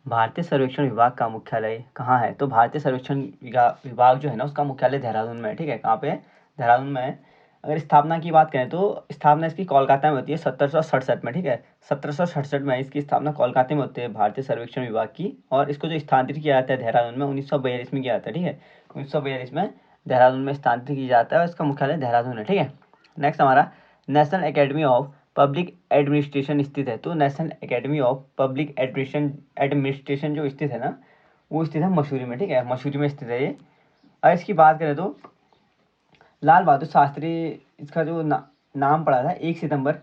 भारतीय सर्वेक्षण विभाग का मुख्यालय कहाँ है? तो भारतीय सर्वेक्षण विभाग जो है ना, उसका मुख्यालय देहरादून में है। ठीक है, कहाँ पे है? देहरादून में है। अगर स्थापना की बात करें तो स्थापना इसकी कोलकाता में होती है 1767 में। ठीक है, 1767 में इसकी स्थापना कोलकाता में होती है भारतीय सर्वेक्षण विभाग की। और इसको जो स्थानांतरित किया जाता है देहरादून में 1942 में किया जाता है। ठीक है, 1942 में देहरादून में स्थानांतरित किया जाता है और इसका मुख्यालय देहरादून है। ठीक है, नेक्स्ट हमारा national academy of public administration स्थित है। तो national academy of public administration जो स्थित है ना, वो स्थित है मसूरी में। ठीक है, मसूरी में स्थित है ये। और इसकी बात करें तो लाल बहादुर शास्त्री, इसका जो नाम पड़ा था 1 सितंबर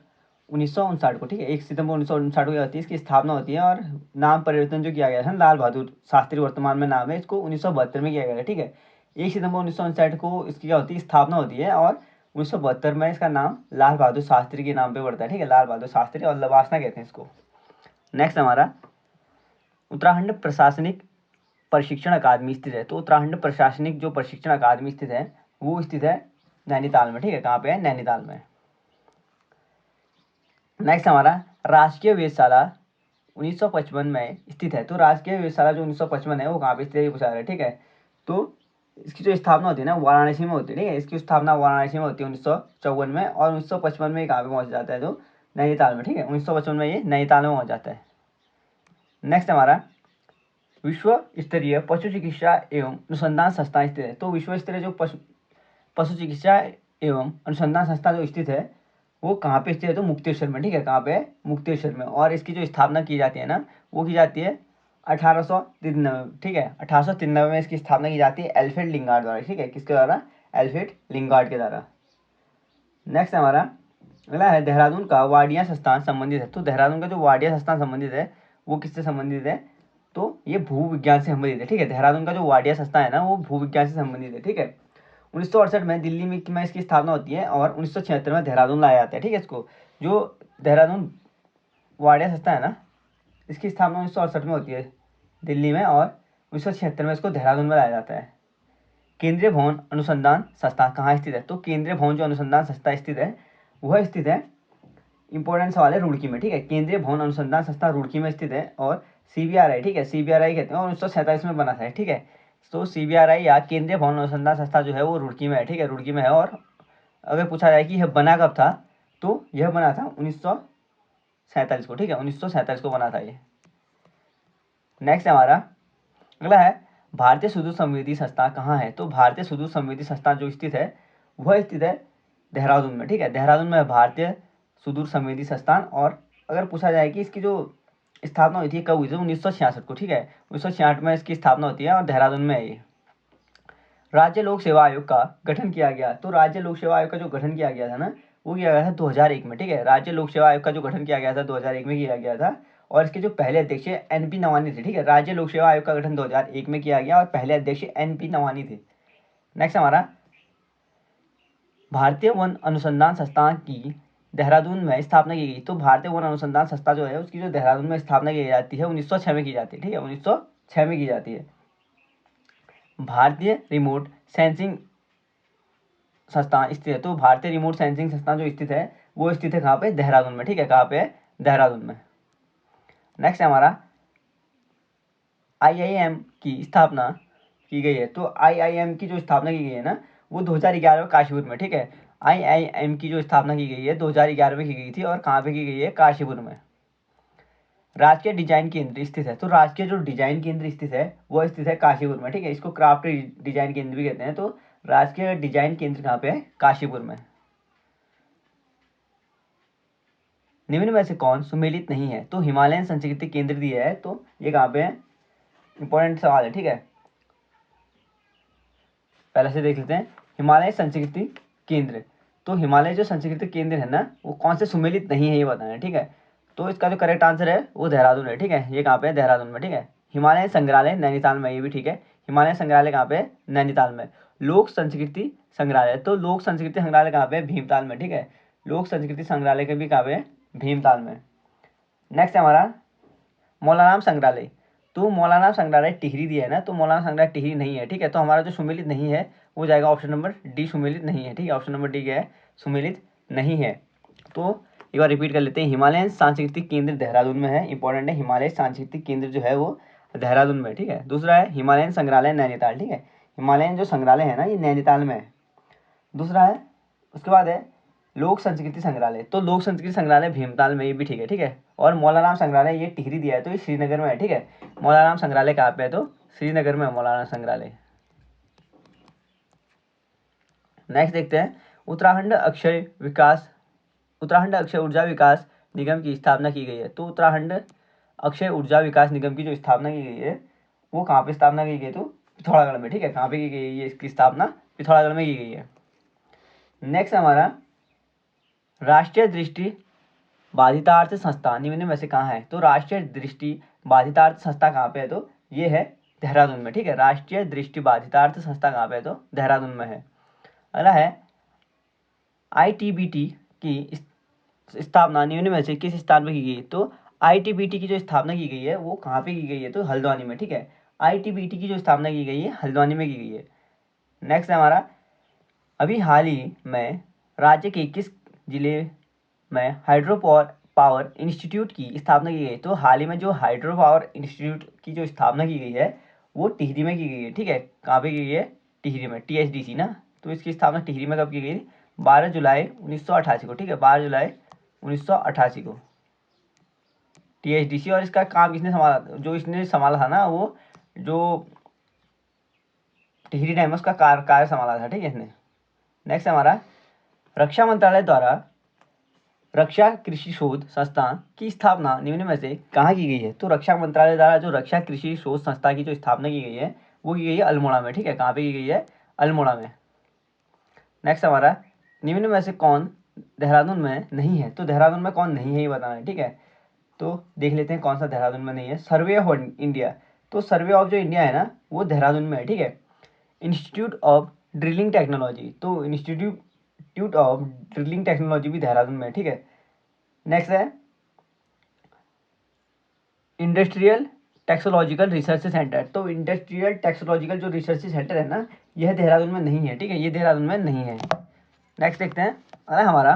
1959 को। ठीक है, 1 सितंबर 1959 को होती है इसकी स्थापना होती है। और नाम परिवर्तन जो किया गया था, लाल बहादुर शास्त्री वर्तमान में नाम है, इसको 1972 में किया गया है। ठीक है, 1 सितंबर 1959 को इसकी क्या होती है, स्थापना होती है। और 1972 में इसका नाम लाल बहादुर शास्त्री के नाम पे पड़ता है। ठीक है, लाल बहादुर शास्त्री, और लवासना कहते हैं इसको। नेक्स्ट हमारा उत्तराखंड प्रशासनिक प्रशिक्षण अकादमी स्थित है। तो उत्तराखंड प्रशासनिक जो प्रशिक्षण अकादमी स्थित है, वो स्थित है नैनीताल में। ठीक है, कहाँ पे है? नैनीताल में। नेक्स्ट हमारा राजकीय वेधशाला 1955 में स्थित है। तो राजकीय वेधशाला जो 1955 है वो कहाँ पे स्थित है, ये पूछा जा रहा है। ठीक है, तो इसकी जो स्थापना होती है ना, वाराणसी में होती है। ठीक है, इसकी स्थापना वाराणसी में होती है 1954 में। और 1955 में कहाँ पे पहुँच जाता है, जो नैनीताल में। ठीक है, 1955 में ये नैनीताल में पहुँच जाता है। नेक्स्ट हमारा विश्व स्तरीय पशु चिकित्सा एवं अनुसंधान संस्थान स्थित है। तो विश्व स्तरीय जो पशु चिकित्सा एवं अनुसंधान संस्था जो स्थित है, वो कहाँ पे स्थित है? तो मुक्तेश्वर में। ठीक है, कहाँ पे? मुक्तेश्वर में। और इसकी जो स्थापना की जाती है ना, वो की जाती है 1893। ठीक है, 1893 में इसकी स्थापना की जाती है एल्फ्रेड लिंगार्ड द्वारा। ठीक है, किसके द्वारा? एल्फ्रेड लिंगार्ड के द्वारा। नेक्स्ट हमारा अगला है देहरादून का वाडिया संस्थान संबंधित है। तो देहरादून का जो वाडिया संस्थान संबंधित है, वो किससे संबंधित है? तो ये भूविज्ञान से संबंधित है। ठीक है, देहरादून का जो वाडिया संस्थान है ना, वो भूविज्ञान से संबंधित है। ठीक है, 1968 में दिल्ली में इसकी स्थापना होती है। और 1976 में देहरादून लाया जाता है। ठीक है, इसको जो देहरादून वाडिया संस्था है ना, इसकी स्थापना 1968 में होती है दिल्ली में। और 1976 में इसको देहरादून में लाया जाता है। केंद्रीय भवन अनुसंधान संस्था कहाँ स्थित है? तो केंद्रीय भवन जो अनुसंधान संस्था स्थित है, वह स्थित है, इंपॉर्टेंट सवाल है, रुड़की में। ठीक है, केंद्रीय भवन अनुसंधान संस्था रुड़की में स्थित है। और CBRI, ठीक है, CBRI कहते हैं, और 1947 में बना था। ठीक है, तो CBRI या केंद्रीय भवन अनुसंधान संस्था जो है वो रुड़की में है। ठीक है, रुड़की में है। और अगर पूछा जाए कि यह बना कब था, तो यह बना था 1947 को। ठीक है, 1947 को बना था ये। नेक्स्ट हमारा अगला है भारतीय सुदूर संवेदी संस्था कहाँ है? तो भारतीय सुदूर संवेदी संस्था जो स्थित है, वह स्थित है देहरादून में। ठीक है, देहरादून में भारतीय सुदूर संवेदी संस्थान। और अगर पूछा जाए कि इसकी जो स्थापना हुई थी कब हुई थी, 1966 को। ठीक है, 1966 में इसकी स्थापना होती है और देहरादून में है ये। राज्य लोक सेवा आयोग का गठन किया गया। तो राज्य लोक सेवा आयोग का जो गठन किया गया था ना, वो किया गया था 2001 में। ठीक है, राज्य लोक सेवा आयोग का जो गठन किया गया था 2001 में किया गया था। और इसके जो पहले अध्यक्ष NP नवानी थे। ठीक है, राज्य लोक सेवा आयोग का गठन 2001 में किया गया और पहले अध्यक्ष NP नवानी थे। नेक्स्ट हमारा भारतीय वन अनुसंधान संस्थान की देहरादून में स्थापना की गई। तो भारतीय वन अनुसंधान संस्था जो है, उसकी जो देहरादून में स्थापना की जाती है 1906 में की जाती है। ठीक है, 1906 में की जाती है। भारतीय रिमोट सेंसिंग संस्थान स्थित है। तो भारतीय रिमोट सेंसिंग संस्थान जो स्थित है, वो स्थित है कहाँ पे? देहरादून में। ठीक है, कहाँ पे? देहरादून में। नेक्स्ट हमारा IIM की स्थापना की गई है। तो IIM की जो स्थापना की गई है ना, वो 2011 में काशीपुर में। ठीक है, IIM की जो स्थापना की गई है 2011 में की गई थी। और कहाँ पे की गई है? काशीपुर में। राजकीय डिजाइन केंद्र स्थित है। तो राजकीय जो डिजाइन केंद्र स्थित है, वो स्थित है काशीपुर में। ठीक है, इसको क्राफ्ट डिजाइन केंद्र भी कहते हैं। तो राजकीय डिजाइन केंद्र कहाँ पे है? काशीपुर में। निम्न में से कौन सुमेलित नहीं है? तो हिमालयन संस्कृति केंद्र दिया है, तो ये कहाँ पे है? इंपॉर्टेंट सवाल है। ठीक है, पहले से देख लेते हैं हिमालय संस्कृति केंद्र। तो हिमालय जो संस्कृति केंद्र है ना, वो कौन से सुमेलित नहीं है, ये बताना है। ठीक है, तो इसका जो करेक्ट आंसर है वो देहरादून है। ठीक है, ये कहाँ पे है? देहरादून में। ठीक है, हिमालय संग्रहालय नैनीताल में, ये भी ठीक है। हिमालय संग्रहालय कहाँ पे है? नैनीताल में। लोक संस्कृति संग्रहालय, तो लोक संस्कृति संग्रहालय कहाँ पे है? भीमताल में। ठीक है, लोक संस्कृति संग्रहालय के भी कहाँ पे है? भीमताल में। नेक्स्ट हमारा मौलाराम संग्रहालय। तो मौलाना संग्रहालय टिहरी दिया है ना, तो मौलाना संग्रहालय टिहरी नहीं है। ठीक है, तो हमारा जो सुमेलित नहीं है वो जाएगा ऑप्शन नंबर D, सुमेलित नहीं है। ठीक है, ऑप्शन नंबर D क्या है? सुमेलित नहीं है। तो एक बार रिपीट कर लेते हैं। हिमालयन सांस्कृतिक केंद्र देहरादून में है, इंपॉर्टेंट है, हिमालय सांस्कृतिक केंद्र जो है वो देहरादून में, ठीक है। दूसरा है हिमालयन संग्रहालय नैनीताल, ठीक है, हिमालयन जो संग्रहालय है ना ये नैनीताल में है। दूसरा है, उसके बाद है लोक संस्कृति संग्रहालय, तो लोक संस्कृति संग्रहालय भीमताल में, ये भी ठीक है, ठीक है। और मौलाराम संग्रहालय ये टिहरी दिया है तो ये श्रीनगर में है, ठीक है। मौलाराम संग्रहालय कहाँ पे है, तो श्रीनगर में है मौलाराम संग्रहालय। नेक्स्ट देखते हैं, उत्तराखंड अक्षय ऊर्जा विकास निगम की स्थापना की गई है। तो उत्तराखंड अक्षय ऊर्जा विकास निगम की जो स्थापना की गई है वो कहाँ पे स्थापना की गई, तो पिथौरागढ़ में, ठीक है। कहाँ पे की गई है इसकी स्थापना, पिथौरागढ़ में की गई है। नेक्स्ट हमारा राष्ट्रीय दृष्टि बाधितार्थ संस्था निम्न में से कहाँ है, तो राष्ट्रीय दृष्टि बाधितार्थ संस्था कहाँ पे है, तो ये है देहरादून में, ठीक है। राष्ट्रीय दृष्टि बाधितार्थ संस्था कहाँ पे है, तो देहरादून में है। अगला है ITBT की स्थापना निम्न में से किस स्थान पर की गई, तो ITBT की जो स्थापना की गई है वो कहाँ पे की गई है, तो हल्द्वानी में, ठीक है। ITBT की जो स्थापना की गई है हल्द्वानी में की गई है। नेक्स्ट है हमारा, अभी हाल ही में राज्य के किस जिले में हाइड्रो पावर इंस्टीट्यूट की स्थापना की गई, तो हाल ही में जो हाइड्रो पावर इंस्टीट्यूट की जो स्थापना की गई है वो टिहरी में की गई है, ठीक है। कहाँ पे की गई है, टिहरी में, THDC ना, तो इसकी स्थापना टिहरी में कब की गई, 12 जुलाई 1988 को, ठीक है, 12 जुलाई 1988 को THDC। और इसका काम किसने संभाला, जो इसने संभाला था ना वो जो टिहरी डैम है उसका कार्य संभाला था, ठीक है इसने। नेक्स्ट हमारा, रक्षा मंत्रालय द्वारा रक्षा कृषि शोध संस्थान की स्थापना निम्न में से कहाँ की गई है, तो रक्षा मंत्रालय द्वारा जो रक्षा कृषि शोध संस्था की जो स्थापना की गई है वो की गई है अल्मोड़ा में, ठीक है। कहाँ पे की गई है, अल्मोड़ा में। नेक्स्ट हमारा, निम्न में से कौन देहरादून में नहीं है, तो देहरादून में कौन नहीं है ये बताना है, ठीक है। तो देख लेते हैं कौन सा देहरादून में नहीं है। सर्वे ऑफ इंडिया, तो सर्वे ऑफ जो इंडिया है ना वो देहरादून में है, ठीक है। इंस्टीट्यूट ऑफ ड्रिलिंग टेक्नोलॉजी, तो इंस्टीट्यूट ऑफ ड्रिलिंग टेक्नोलॉजी भी देहरादून में है, ठीक है। नेक्स्ट है इंडस्ट्रियल टेक्नोलॉजिकल रिसर्च सेंटर, तो इंडस्ट्रियल टेक्नोलॉजिकल जो रिसर्च सेंटर है ना यह देहरादून में नहीं है, ठीक है, ये देहरादून में नहीं है। नेक्स्ट देखते हैं, अरे हमारा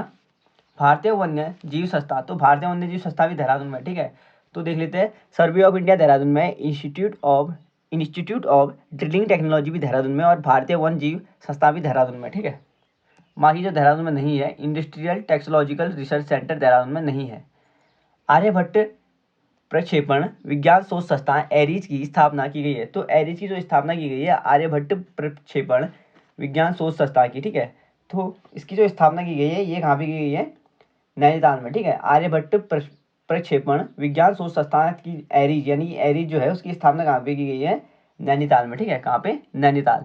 भारतीय वन्य जीव संस्था, तो भारतीय वन्य जीव संस्था भी देहरादून में, ठीक है। तो देख लेते हैं, सर्वे ऑफ इंडिया देहरादून में, इंस्टीट्यूट ऑफ ड्रिलिंग टेक्नोलॉजी भी देहरादून में और भारतीय वन्य जीव संस्था भी देहरादून में, ठीक है। बाकी जो देहरादून में नहीं है, industrial technological research centre Dehradun में नहीं है। आर्यभट्ट प्रक्षेपण विज्ञान शोध संस्थान एरीज की स्थापना की गई है, तो एरीज की जो स्थापना की गई है आर्यभट्ट प्रक्षेपण विज्ञान शोध संस्थान की, ठीक है। तो इसकी जो स्थापना की गई है ये कहाँ पे की गई है, नैनीताल में, ठीक है। आर्यभट्ट प्रक्षेपण विज्ञान शोध संस्थान की एरीज यानी एरीज जो है उसकी स्थापना कहाँ पे की गई है, नैनीताल में, ठीक है। कहाँ पे, नैनीताल।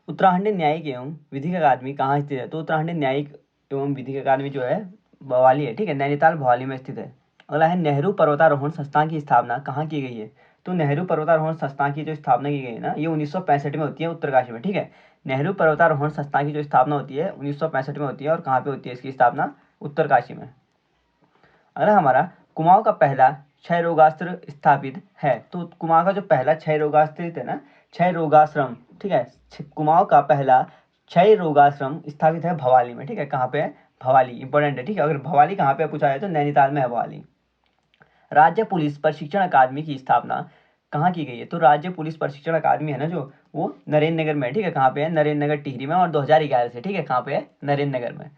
उत्तराखंड न्यायिक एवं विधिक अकादमी कहाँ स्थित है, तो उत्तराखंड न्यायिक एवं विधिक अकादमी जो है भवाली है, ठीक है, नैनीताल भवाली में स्थित है। अगला है नेहरू पर्वतारोहण संस्थान की स्थापना कहाँ की गई है, तो नेहरू पर्वतारोहण संस्थान की जो स्थापना की गई है ना ये 1965 में होती है उत्तरकाशी में, ठीक है। नेहरू पर्वतारोहण संस्थान की जो स्थापना होती है 1965 में होती है और कहाँ पे होती है इसकी स्थापना, उत्तरकाशी में। अगला हमारा, कुमाऊं का पहला क्षय रोगास्त्र स्थापित है, तो कुमाऊं का जो पहला क्षय रोगास्त्र है ना, क्षय रोगाश्रम, ठीक है, कुमाऊं का पहला क्षय रोगाश्रम स्थापित है भवाली में, ठीक है। कहाँ पे है, भवाली, इंपॉर्टेंट है, ठीक है। अगर भवाली कहाँ पे पूछा जाए तो नैनीताल में है भवाली। राज्य पुलिस प्रशिक्षण अकादमी की स्थापना कहाँ की गई है, तो राज्य पुलिस प्रशिक्षण अकादमी है ना जो वो नरेंद्र नगर में है, ठीक है। कहाँ पे है, नरेंद्र नगर टिहरी में, और 2011 से, ठीक है, कहाँ पे है, नरेंद्र नगर में।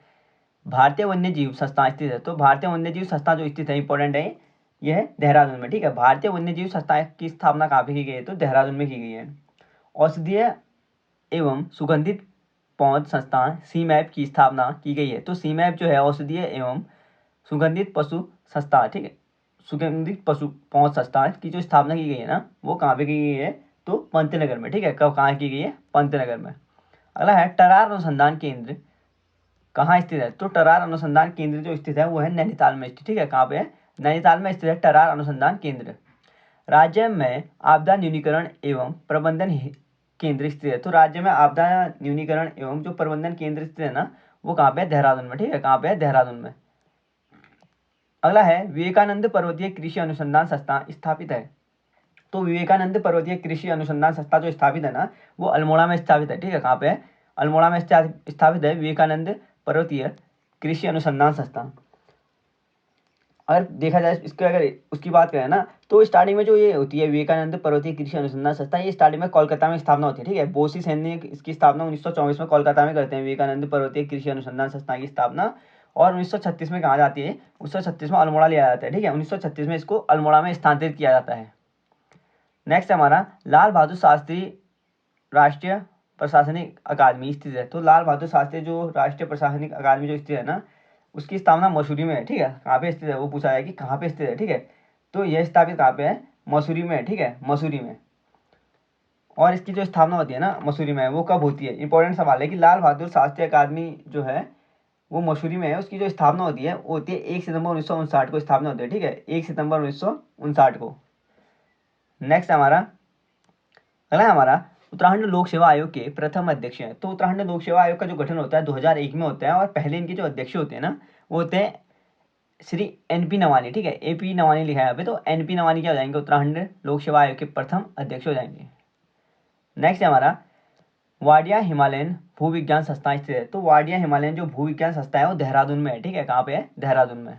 भारतीय वन्य जीव संस्थान स्थित है, तो भारतीय वन्य जीव संस्थान जो स्थित है इंपॉर्टेंट है यह है देहरादून में, ठीक है। भारतीय वन्य जीव संस्थान की स्थापना कहाँ पे की गई है, तो देहरादून में की गई है। औषधीय एवं सुगंधित पौध संस्थान CMAP की स्थापना की गई है, तो CMAP जो है औषधीय एवं सुगंधित पशु संस्थान, ठीक है, सुगंधित पशु पौध संस्थान की जो स्थापना की गई है ना वो कहाँ पे की गई है, तो पंतनगर में, ठीक है। कब, कहाँ की गई है, पंतनगर में। अगला है टरार अनुसंधान केंद्र कहाँ स्थित है, तो टरार अनुसंधान केंद्र जो स्थित है वो है नैनीताल में स्थित, ठीक है। कहाँ पे है, नैनीताल में स्थित है टरार अनुसंधान केंद्र। राज्य में आपदा न्यूनीकरण एवं प्रबंधन केंद्र स्थित है, तो राज्य में आपदा न्यूनीकरण एवं जो प्रबंधन केंद्र स्थित है ना वो कहाँ पे है, देहरादून में, ठीक है। कहाँ पे है, देहरादून में। अगला है विवेकानंद पर्वतीय कृषि अनुसंधान संस्थान स्थापित है, तो विवेकानंद पर्वतीय कृषि अनुसंधान संस्था जो स्थापित है ना वो अल्मोड़ा में स्थापित है, ठीक है। कहाँ पे है, अल्मोड़ा में स्थापित है विवेकानंद पर्वतीय कृषि अनुसंधान संस्थान। अगर देखा जाए इसके, अगर उसकी बात करें ना, तो स्टार्टिंग में जो ये होती है विवेकानंद पर्वतीय कृषि अनुसंधान संस्था, ये स्टार्टिंग में कोलकाता में स्थापना होती है, ठीक है। बोसी सेन ने इसकी स्थापना 1924 में कोलकाता में करते हैं, विवेकानंद पर्वतीय कृषि अनुसंधान संस्था की स्थापना। और 1936 में कहाँ जाती है, 1936 में अल्मोड़ा लिया जाता है, ठीक है। 1936 में इसको अल्मोड़ा में स्थानांतरित किया जाता है। नेक्स्ट हमारा लाल बहादुर शास्त्री राष्ट्रीय प्रशासनिक अकादमी स्थित है। तो लाल बहादुर शास्त्री जो राष्ट्रीय प्रशासनिक अकादमी जो स्थित है ना, उसकी स्थापना मसूरी में है, ठीक है। कहाँ पे स्थित है वो पूछा है कि कहाँ पे स्थित है, ठीक है। तो यह स्थापित कहाँ पे है, मसूरी में है, ठीक है, मसूरी में। और इसकी जो स्थापना होती है ना मसूरी में, वो कब होती है, इंपॉर्टेंट सवाल है कि लाल बहादुर शास्त्री अकादमी जो है वो मसूरी में है। उसकी जो स्थापना होती है वो होती है 1 सितंबर 1959 को स्थापना होती है, ठीक है, 1 सितंबर 1959 को। नेक्स्ट हमारा अगला हमारा उत्तराखंड लोक सेवा आयोग के प्रथम अध्यक्ष हैं। तो उत्तराखंड लोक सेवा आयोग का जो गठन होता है 2001 में होता है, और पहले इनके जो अध्यक्ष होते हैं ना वो होते हैं श्री एनपी नवानी, ठीक है, एपी नवानी लिखा है यहाँ पे। तो एनपी नवानी क्या हो जाएंगे, उत्तराखंड लोक सेवा आयोग के प्रथम अध्यक्ष हो जाएंगे। नेक्स्ट है हमारा वाडिया हिमालयन भूविज्ञान संस्था स्थित है। तो वाडिया हिमालयन जो भूविज्ञान संस्था है वो देहरादून में है, ठीक है। कहाँ पे है, देहरादून में।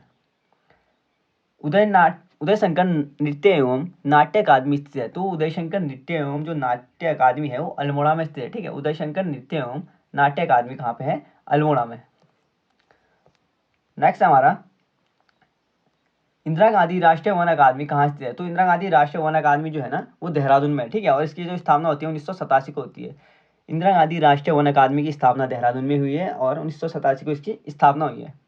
उदय शंकर नृत्य एवं नाट्य अकादमी स्थित है। तो उदय शंकर नृत्य एवं जो नाट्य अकादमी है वो अल्मोड़ा में स्थित है, ठीक है। उदय शंकर नृत्य एवं नाट्य अकादमी कहाँ पे है, अल्मोड़ा में। नेक्स्ट हमारा इंदिरा गांधी राष्ट्रीय वन अकादमी कहाँ स्थित है। तो इंदिरा गांधी राष्ट्रीय वन अकादमी जो है ना वो देहरादून में है, ठीक है। और इसकी जो स्थापना होती है 1987 को होती है। इंदिरा गांधी राष्ट्रीय वन अकादमी की स्थापना देहरादून में हुई है और 1987 को इसकी स्थापना हुई है।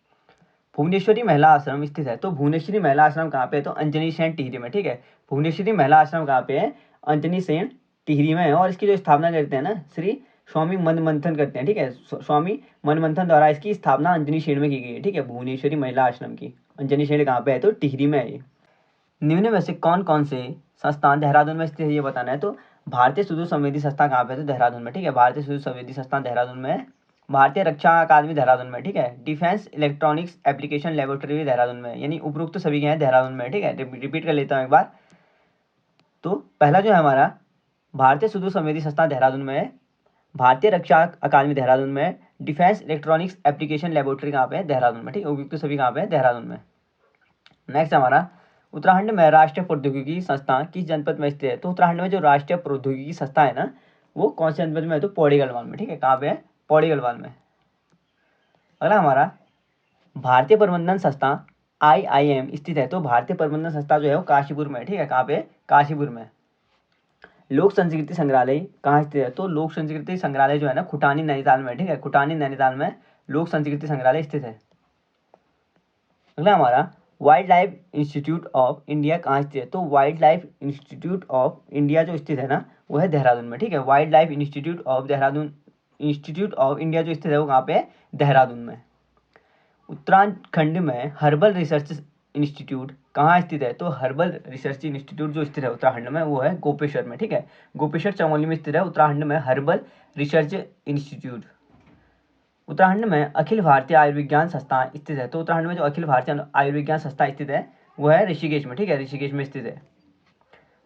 भुवनेश्वरी महिला आश्रम स्थित है। तो भुवनेश्वरी महिला आश्रम कहाँ पे है, तो अंजनी सेन टिहरी में, ठीक है। भुवनेश्वरी महिला आश्रम कहाँ पे है, अंजनी सेन टिहरी में है। और इसकी जो स्थापना करते हैं ना श्री स्वामी मनमंथन करते हैं, ठीक है। स्वामी मनमंथन द्वारा इसकी स्थापना अंजनी सेन में की गई है, ठीक है, भुवनेश्वरी महिला आश्रम की। अंजनी सेन कहाँ पे है, तो टिहरी में है ये। निम्न में से कौन कौन से संस्थान देहरादून में स्थित है ये बताना है। तो भारतीय सुदूर संवेदी संस्थान कहाँ पे है, तो देहरादून में, ठीक है। भारतीय सुदूर संवेदी संस्थान देहरादून में है। भारतीय रक्षा अकादमी देहरादून में, ठीक है। डिफेंस इलेक्ट्रॉनिक्स एप्लीकेशन लेबोरेटरी भी देहरादून में है। यानी उपरोक्त सभी के हैं देहरादून में, ठीक है। रिपीट कर लेता हूँ एक बार। तो पहला जो है हमारा भारतीय सुदूर संवेदी संस्थान देहरादून में है, भारतीय रक्षा अकादमी देहरादून में है, डिफेंस इलेक्ट्रॉनिक्स एप्लीकेशन लेबोरेटरी कहाँ पे है, देहरादून में, ठीक है। उपयुक्त सभी कहाँ पे है, देहरादून में। नेक्स्ट हमारा उत्तराखंड में राष्ट्रीय प्रौद्योगिकी संस्थान किस जनपद में स्थित है। तो उत्तराखंड में जो राष्ट्रीय प्रौद्योगिकी संस्था है ना वो कौन से जनपद में है, तो पौड़ी गढ़वाल में, ठीक है। कहाँ पे है, पौड़ी गढ़वाल में। अगला हमारा भारतीय प्रबंधन संस्था IIM स्थित है। तो भारतीय प्रबंधन संस्था जो है वो काशीपुर में है, ठीक है। कहाँ पे, काशीपुर में। लोक संस्कृति संग्रहालय कहाँ स्थित है। तो लोक संस्कृति संग्रहालय जो है ना खुटानी नैनीताल में, ठीक है। खुटानी नैनीताल में लोक संस्कृति संग्रहालय स्थित है। अगला हमारा wild life institute of India कहाँ स्थित है। तो wild life institute of India जो स्थित है ना वो है देहरादून में, ठीक है। Wild life institute of Dehradun, institute of India जो स्थित है वो कहाँ पे है, देहरादून में। उत्तराखंड में हर्बल रिसर्च इंस्टीट्यूट कहाँ स्थित है। तो हर्बल रिसर्च इंस्टीट्यूट जो स्थित है उत्तराखंड में वो है गोपेश्वर में, ठीक है। गोपेश्वर चमोली में स्थित है उत्तराखंड में हर्बल रिसर्च इंस्टीट्यूट। उत्तराखंड में अखिल भारतीय आयुर्विज्ञान संस्थान स्थित है। तो उत्तराखंड में जो अखिल भारतीय आयुर्विज्ञान संस्था स्थित है वो है ऋषिकेश में, ठीक है, ऋषिकेश में स्थित है।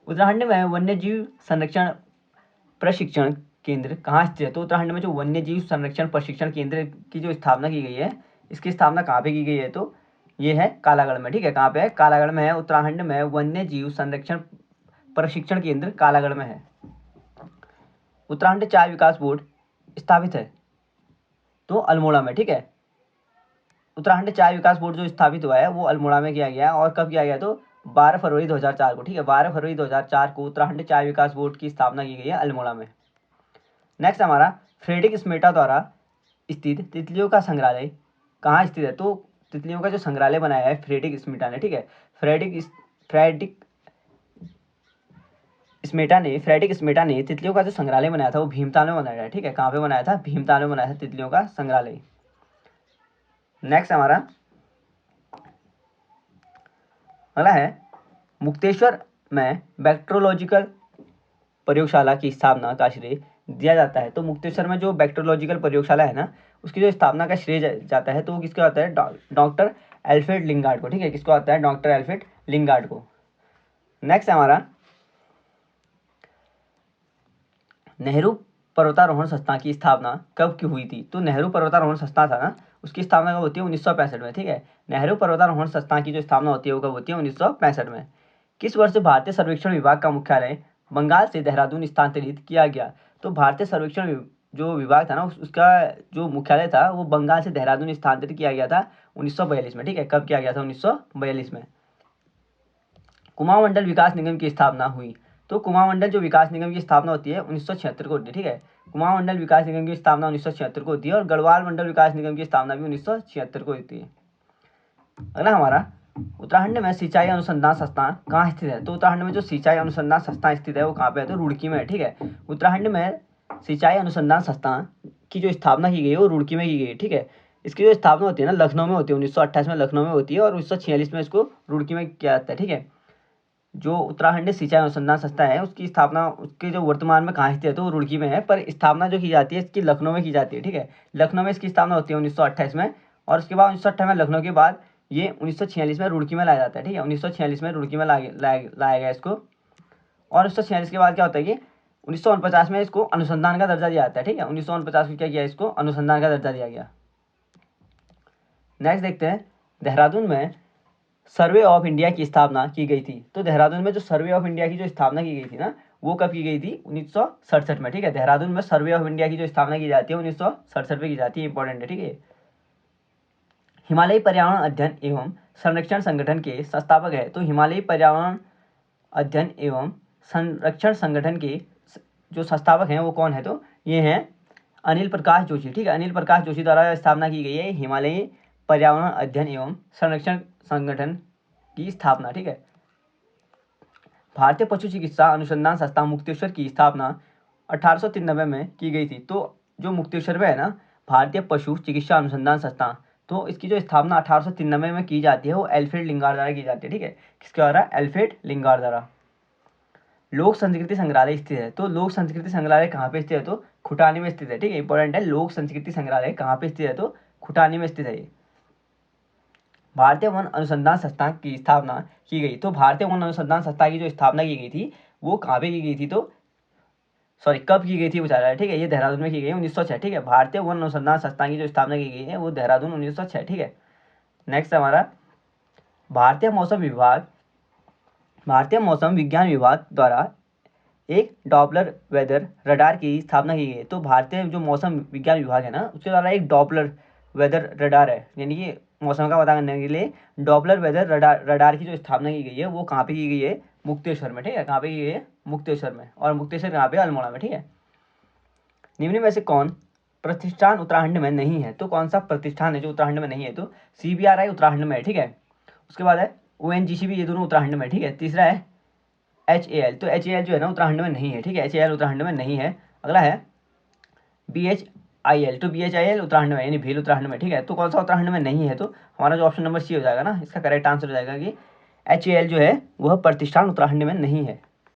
उत्तराखंड में वन्य जीव संरक्षण प्रशिक्षण केंद्र कहाँ स्थित है। तो उत्तराखंड में जो वन्य जीव संरक्षण प्रशिक्षण केंद्र की जो स्थापना की गई है, इसकी स्थापना कहाँ पे की गई है, तो ये है कालागढ़ में, ठीक है। कहाँ पे है, कालागढ़ में है। उत्तराखंड में वन्य जीव संरक्षण प्रशिक्षण केंद्र कालागढ़ में है। उत्तराखंड चाय विकास बोर्ड स्थापित है तो अल्मोड़ा में, ठीक है। उत्तराखंड चाय विकास बोर्ड जो स्थापित हुआ है वो अल्मोड़ा में किया गया और कब किया गया, तो 12 फरवरी 2004 को, ठीक है। 12 फरवरी 2004 को उत्तराखंड चाय विकास बोर्ड की स्थापना की गई है अल्मोड़ा में। नेक्स्ट हमारा फ्रेडरिक स्मेटा द्वारा स्थित तितलियों का संग्रहालय कहाँ स्थित है। तो तितलियों का जो संग्रहालय बनाया है फ्रेडरिक स्मेटा ने, ठीक है। फ्रेडरिक स्मेटा ने तितलियों का जो संग्रहालय बनाया था वो भीमताल में बनाया है, ठीक है। कहाँ पे बनाया था, भीमताल में बनाया था तितलियों का संग्रहालय। नेक्स्ट हमारा अगला है मुक्तेश्वर में बैक्टीरियोलॉजिकल प्रयोगशाला की स्थापना का श्रेय दिया जाता है। तो मुक्तेश्वर में जो बैक्टीरियोलॉजिकल प्रयोगशाला है ना उसकी जो स्थापना का श्रेय जाता है तो वो किसको आता है, डॉक्टर एल्फ्रेड लिंगार्ड को, ठीक है। किसको आता है, डॉक्टर एल्फ्रेड लिंगार्ड को। नेक्स्ट हमारा नेहरू पर्वतारोहण संस्था की स्थापना कब की हुई थी। तो नेहरू पर्वतारोहण संस्था था ना उसकी स्थापना कब होती है? 1965 में, ठीक है। नेहरू पर्वतारोहण संस्थान की जो स्थापना होती है वो कब होती है? 1965 में। किस वर्ष भारतीय सर्वेक्षण विभाग का मुख्यालय बंगाल से देहरादून स्थानांतरित किया गया? तो भारतीय सर्वेक्षण जो विभाग था ना उसका जो मुख्यालय था वो बंगाल से देहरादून स्थानांतरित किया गया था 1942 में, ठीक है। कब किया गया था? 1942 में। कुमाऊं मंडल विकास निगम की स्थापना हुई। तो कुमाऊं मंडल जो विकास निगम की स्थापना होती है 1976 को होती है, ठीक है। कुमाऊं मंडल विकास निगम की स्थापना 1976 को होती है और गढ़वाल मंडल विकास निगम की स्थापना भी 1976 को होती है। अगला हमारा, उत्तराखंड में सिंचाई अनुसंधान संस्थान कहाँ स्थित है? तो उत्तराखंड में जो सिंचाई अनुसंधान संस्थान स्थित है वो कहाँ पे है? तो रुड़की में है, ठीक है। उत्तराखंड में सिंचाई अनुसंधान संस्थान की जो स्थापना की गई है वो रुड़की में की गई है, ठीक है। इसकी जो स्थापना होती है ना लखनऊ में होती है, 1928 में लखनऊ में होती है और 1946 में इसको रुड़की में किया जाता है, ठीक है। जो उत्तराखंड सिंचाई अनुसंधान संस्था है उसकी स्थापना उसके जो वर्तमान में कहाँ स्थित है? तो वो रुड़की में है, पर स्थापना जो की जाती है इसकी लखनऊ में की जाती है, ठीक है। लखनऊ में इसकी स्थापना होती है 1928 में और उसके बाद 1928 में लखनऊ के बाद ये 1946 में रुड़की में लाया जाता है, ठीक है। 1946 में रुड़की में लाया गया इसको। और 1946 के बाद क्या होता है कि 1949 में इसको अनुसंधान का दर्जा दिया जाता है, ठीक है। 1949 में क्या किया? इसको अनुसंधान का दर्जा दिया गया। नेक्स्ट देखते हैं, देहरादून में सर्वे ऑफ इंडिया की स्थापना की गई थी। तो देहरादून में जो सर्वे ऑफ इंडिया की जो स्थापना की गई थी ना वो कब की गई थी? 1967 में, ठीक है। देहरादून में सर्वे ऑफ इंडिया की जो स्थापना की जाती है 1967 में की जाती है, इंपॉर्टेंट है, ठीक है। हिमालयी पर्यावरण अध्ययन एवं संरक्षण संगठन के संस्थापक है। तो हिमालयी पर्यावरण अध्ययन एवं संरक्षण संगठन के जो संस्थापक हैं वो कौन है? तो ये हैं अनिल प्रकाश जोशी, ठीक है। अनिल प्रकाश जोशी द्वारा स्थापना की गई है हिमालयी पर्यावरण अध्ययन एवं संरक्षण संगठन की स्थापना, ठीक है। भारतीय पशु चिकित्सा अनुसंधान संस्थान मुक्तेश्वर की स्थापना 1893 में की गई थी। तो जो मुक्तेश्वर में है ना भारतीय पशु चिकित्सा अनुसंधान संस्थान, तो इसकी जो स्थापना 1893 में की जाती है वो एल्फ्रेड लिंगार द्वारा की जाती है, ठीक है। किसके द्वारा? एल्फ्रेड लिंगार द्वारा। लोक संस्कृति संग्रहालय स्थित है। तो लोक संस्कृति संग्रहालय कहाँ पे स्थित है? तो खुटानी में स्थित है, ठीक है। इंपॉर्टेंट है, लोक संस्कृति संग्रहालय कहाँ पे स्थित है? तो खुटानी में स्थित है। भारतीय वन अनुसंधान संस्थान की स्थापना की गई। तो भारतीय वन अनुसंधान संस्थान की जो स्थापना की गई थी वो कहाँ पे की गई थी? तो सॉरी कब की गई थी पूछा जा रहा है, ठीक है। ये देहरादून में की गई 1906, ठीक है। भारतीय वन अनुसंधान संस्थान की जो स्थापना की गई है वो देहरादून 1906, ठीक है। नेक्स्ट हमारा, भारतीय मौसम विज्ञान विभाग द्वारा एक डॉपलर वेदर रडार की स्थापना की गई। तो भारतीय जो मौसम विज्ञान विभाग है ना उसके द्वारा एक डॉपलर वेदर रडार है, यानी कि मौसम का पता करने के लिए डॉपलर वेदर रडार की जो स्थापना की गई है वो कहाँ पे की गई है? मुक्तेश्वर में, ठीक है। कहाँ पे की गई है? मुक्तेश्वर में। और मुक्तेश्वर कहाँ पे? अल्मोड़ा में, ठीक है। निम्न में से कौन प्रतिष्ठान उत्तराखंड में नहीं है? तो कौन सा प्रतिष्ठान है जो उत्तराखंड में नहीं है? तो CBRI उत्तराखंड में है, ठीक है। उसके बाद है ONGC भी, ये दोनों उत्तराखंड में, ठीक है। तीसरा है HAL, तो HAL जो है ना उत्तराखंड में नहीं है, ठीक है। HAL उत्तराखंड में नहीं है। अगला है BHIL, तो BHIL उत्तराखंड में यानी भील उत्तराखंड में, ठीक है। तो कौन सा उत्तराखंड में नहीं है? तो हमारा जो ऑप्शन नंबर C हो जाएगा ना, इसका करेक्ट आंसर हो जाएगा कि HAL जो है वह प्रतिष्ठान उत्तराखंड में नहीं है।